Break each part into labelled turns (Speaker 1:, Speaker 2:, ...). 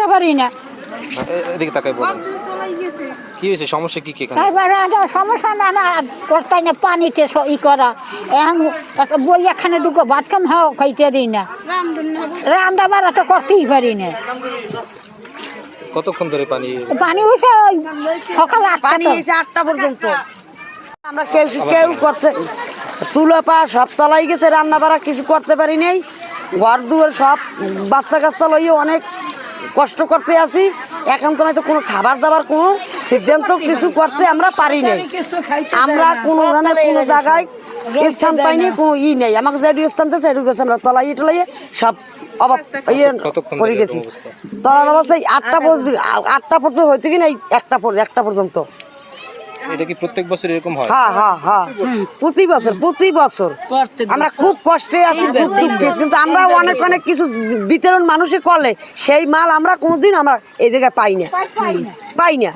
Speaker 1: করতে পারি না।
Speaker 2: এদিকে তাকাই বলেন কি হয়েছে, সমস্যা কি?
Speaker 1: তারপরে সমস্যা না করতে না, পানিতে ই করা। এখন একটা বই এখানে ঢুকো ভাত খাম হাও খাইতে দিই না, রান্না বাড়া তো করতেই পারি না।
Speaker 2: কতক্ষণ ধরে
Speaker 1: পানি উঠে ওই সকাল
Speaker 3: 8টা পর্যন্ত। আমরা কেউ করতে চুলা পা সব তলাই গেছে, রান্না বাড়া কিছু করতে পারি নাই। ঘর দুয়ার সব বাচ্চা কাচ্চা লইয়ে অনেক কষ্ট করতে আছি। এখন তো হয়তো কোনো খাবার দাবার কোনো সিদ্ধান্ত কিছু করতে আমরা পারি নাই। আমরা কোনো জায়গায় স্থান পাইনি, কোনো নেই। আমাকে যেটু স্থান দিয়েছে সেটু গেছে, আমরা তলাই টলাইয়ে সব অভাব পড়ে গেছি। তলার অবস্থায় 8টা পর্যন্ত হইতে কি না, 1টা পর্যন্ত।
Speaker 2: এটা কি প্রত্যেক বছর এরকম হয়?
Speaker 3: হ্যাঁ, প্রতি বছর আমরা খুব কষ্টে আছি, খুব দুঃখে। কিন্তু আমরা অনেক কিছু বিতরণ মানুষে করলে সেই মাল আমরা কোনোদিন আমরা এই জায়গায় পাই না।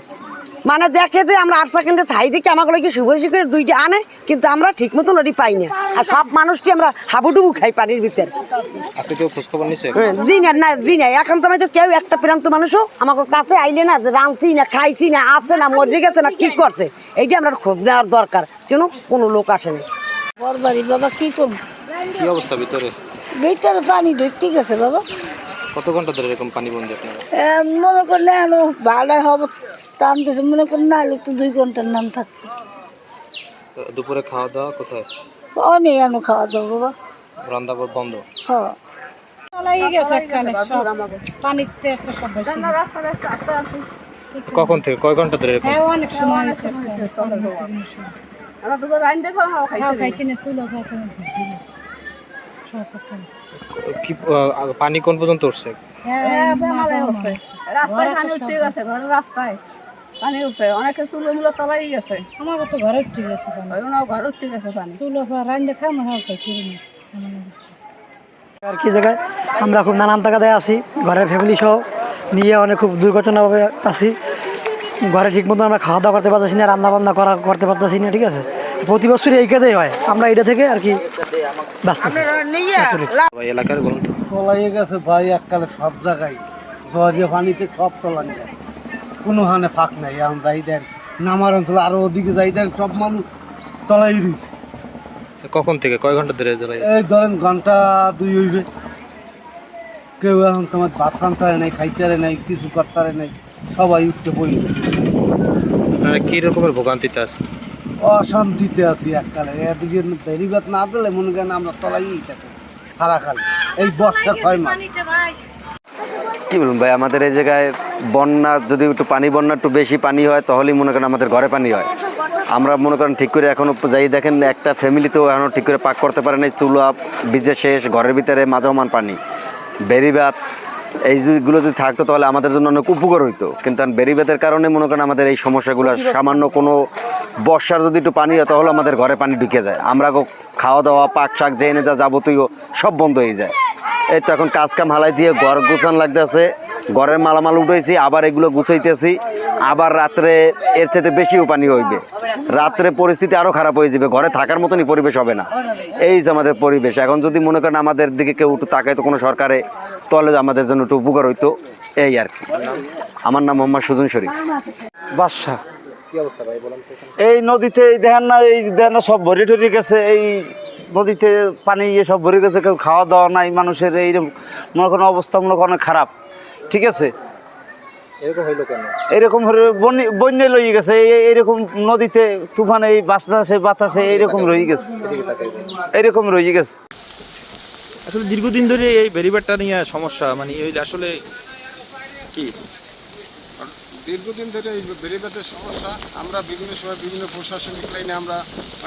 Speaker 3: মানে দেখে যে আমরা 8 সেকেন্ডে থাই দিকে আমাগুলো কি সুপারিশ করে 2টা আনে, কিন্তু আমরা ঠিক মতন ওটি পাই না। আর সব মানুষটি আমরা হাবুডুবু খাই পানির ভিতর। জি না। এখন তো হয়তো কেউ একটা প্রান্ত মানুষও আমাকে কাছে আইলে না, যে রাঁধছি না, খাইছি না, আছে না, মরে গেছে না, কি করছে, এইটা আমরা খোঁজ নেওয়ার দরকার। কোনো লোক আসেনি।
Speaker 1: বরবারি বাবা কি করব,
Speaker 2: কি অবস্থা ভিতরে
Speaker 1: পানি ঢুকতে গেছে বাবা।
Speaker 2: কত ঘন্টা ধরে এরকম পানি বন্ধ আপনারা?
Speaker 1: মনে করলে ভালো হবে, টানতেছে মনে করেন, না হলে তো 2 ঘন্টার নাম থাকতো।
Speaker 2: দুপুরে খাওয়া দাওয়া কোথায়?
Speaker 1: অনেক এমন খাওয়া দাওয়া বাবা,
Speaker 2: রান্না বন্ধ।
Speaker 1: হ্যাঁ
Speaker 2: কখন থেকে কয় ঘন্টা ধরে এরকম?
Speaker 1: অনেক সময়
Speaker 2: কি পানি কোন পর্যন্ত উঠছে?
Speaker 4: রাস্তায় পানি উঠতে গেছে, ঘরের রাস্তায় পানি উঠছে, অনেকে চুলো মুলো তলাই গেছে।
Speaker 1: আমার তো ঘরে উঠতে গেছে
Speaker 4: ঘর উঠতে গেছে পানি।
Speaker 1: চুলো রান্না খাম
Speaker 5: আর কি জায়গায় আমরা খুব নানান টাকায় আছি, ঘরের ফ্যামিলি সহ নিয়ে অনেক খুব দুর্ঘটনাভাবে আছি। ঘরে ঠিক মতো আমরা খাওয়া দাওয়া করতে পারতেছি না, রান্না বান্না করতে পারতেছি না। ঠিক আছে, প্রতি বছরই এই কাজেই হয়। আমরা এটা থেকে আর কি ব্যস্ত আছি।
Speaker 2: এলাকার বলুন তো।
Speaker 6: তলাইয়ে গেছে ভাই, এককালে সব জায়গায় জোয়ারিয়া পানিতে সব তলান যায়, কোনো হানে ফাঁক নাই। এখন যাই দেন নামার অঞ্চলে আরো ওদিকে যাই দেন, সব মানুষ তলাই রয়েছে।
Speaker 2: কখন থেকে কয় ঘন্টা ধরে?
Speaker 6: এই ধরেন ঘন্টা 2 হইবে। কেউ এখন তোমার ভাত রান্তারে নাই, খাইতারে নাই, কিছু করতারে নাই, সবাই উঠতে পড়ে গেছে।
Speaker 2: আপনারা কি রকমের ভোগান্তিতে আছে?
Speaker 6: অশান্তিতে আছি এককালে। এদিকে বেরিবাত না দিলে মনে করেন আমরা তলাইয়েই থাকি সারা খালি এই বর্ষার 6 মাস।
Speaker 7: কি বলুন ভাই, আমাদের এই জায়গায় বন্যা যদি একটু বেশি পানি হয় তাহলেই মনে করেন আমাদের ঘরে পানি হয়। আমরা মনে করেন ঠিক করে এখনও যাই দেখেন, একটা ফ্যামিলিতেও এখনও ঠিক করে পাক করতে পারে নাই। চুলা ভিজে শেষ, ঘরের ভিতরে মাঝামান পানি। বেরিবাত এইগুলো যদি থাকতো তাহলে আমাদের জন্য অনেক উপকার হইতো, কিন্তু বেরিবাতের কারণে মনে করেন আমাদের এই সমস্যাগুলো। সামান্য কোনো বর্ষার যদি একটু পানি হয় তাহলে আমাদের ঘরে পানি ঢুকে যায়। আমরা খাওয়া দাওয়া, পাক শাক যে এনে যা যাবতীয় সব বন্ধ হয়ে যায়। এই তো এখন কাজ কাম হালাই দিয়ে ঘর গুছান লাগতেছে, ঘরের মালামাল উঠাইছি, আবার এগুলো গুছাইতেছি। আবার রাত্রে এর চাইতে বেশিও পানি হইবে, রাত্রে পরিস্থিতি আরও খারাপ হয়ে যাবে, ঘরে থাকার মতনই পরিবেশ হবে না। এই যে আমাদের পরিবেশ। এখন যদি মনে করেন আমাদের দিকে কেউ একটু তাকাইতো কোনো সরকারে, তাহলে আমাদের জন্য একটু উপকার হইতো, এই আর কি। আমার নাম মোহাম্মদ সুজন শরীফ।
Speaker 6: বাদশা
Speaker 2: কি অবস্থা ভাই বলেন তো?
Speaker 6: এই নদীতে দেখেন না সব ভরে টরে গেছে। এই নদীতে পানি সব ভরে গেছে, কেউ খাওয়া দাওয়া নাই মানুষের। এইরকম মনে করেন অবস্থা মনে করেন খারাপ। ঠিক আছে,
Speaker 2: এরকম হইলো কেন?
Speaker 6: এরকম বন্যা লই গেছে, এইরকম নদীতে তুফানে, এই বাতাসে এইরকম রয়ে গেছে, এইরকম রয়ে গেছে।
Speaker 8: আসলে দীর্ঘদিন ধরে এই বেরিবারটা নিয়ে সমস্যা, মানে আসলে কি
Speaker 9: দীর্ঘদিন ধরে এই বেরিবাতের সমস্যা। আমরা বিভিন্ন সময় বিভিন্ন প্রশাসনিক লাইনে আমরা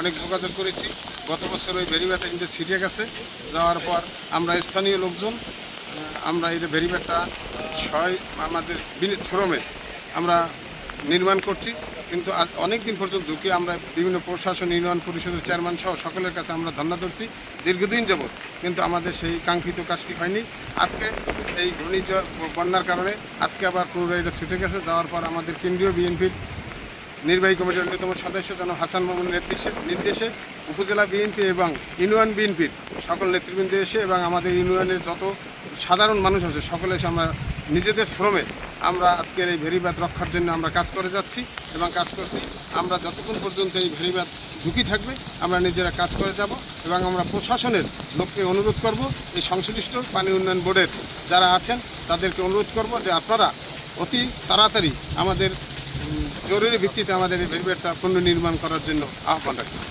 Speaker 9: অনেক যোগাযোগ করেছি। গত বছর ওই বেরিবারটা কিন্তু ছিটে গেছে, যাওয়ার পর আমরা স্থানীয় লোকজন আমরা এই বেরিবারটা আমাদের শ্রমে আমরা নির্মাণ করছি। কিন্তু আজ অনেক দিন পর্যন্ত ঢুকে আমরা বিভিন্ন প্রশাসন, ইউনিয়ন পরিষদের চেয়ারম্যান সহ সকলের কাছে আমরা ধন্যবাদ করছি দীর্ঘদিন যাবৎ, কিন্তু আমাদের সেই কাঙ্ক্ষিত কাজটি হয়নি। আজকে এই ঘূর্ণিঝড় বন্যার কারণে আজকে আবার পুনরায় এটা ছুটে গেছে। যাওয়ার পর আমাদের কেন্দ্রীয় বিএনপির নির্বাহী কমিটির অন্যতম সদস্য জনাব হাসান মামুনের নির্দেশে উপজেলা বিএনপি এবং ইউনিয়ন বিএনপির সকল নেতৃবৃন্দ এসে এবং আমাদের ইউনিয়নের যত সাধারণ মানুষ আছে সকলে এসে আমরা নিজেদের শ্রমে আমরা আজকের এই ভেরিবাদ রক্ষার জন্য আমরা কাজ করে যাচ্ছি এবং কাজ করছি। আমরা যতক্ষণ পর্যন্ত এই ভেরিবাদ ঝুঁকি থাকবে আমরা নিজেরা কাজ করে যাব এবং আমরা প্রশাসনের লোককে অনুরোধ করব, এই সংশ্লিষ্ট পানি উন্নয়ন বোর্ডের যারা আছেন তাদেরকে অনুরোধ করব যে আপনারা অতি তাড়াতাড়ি আমাদের জরুরি ভিত্তিতে আমাদের এই ভেরিবাদটা পুনর্নির্মাণ করার জন্য আহ্বান রাখছি।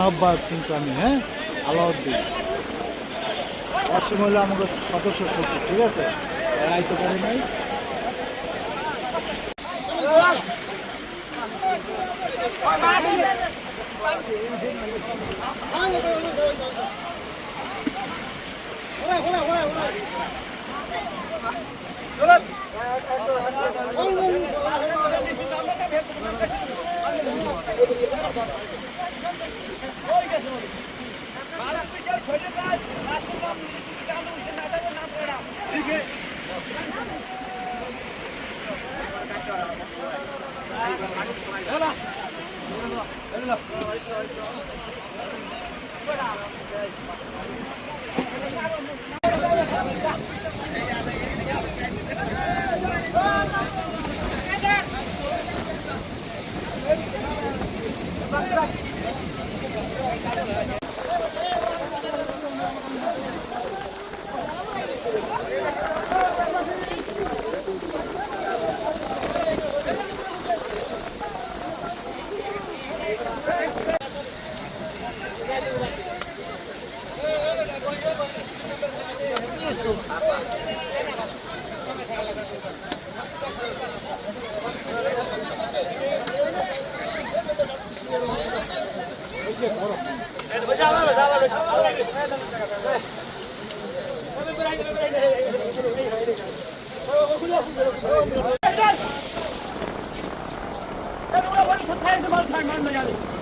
Speaker 6: আহ্বায়ক কিন্তু আমি, হ্যাঁ, আলাউদ্দিন অসীম হলো আমাদের সদস্য সচিব, ঠিক আছে, এড়াইতে পারি নাই।
Speaker 10: Hey,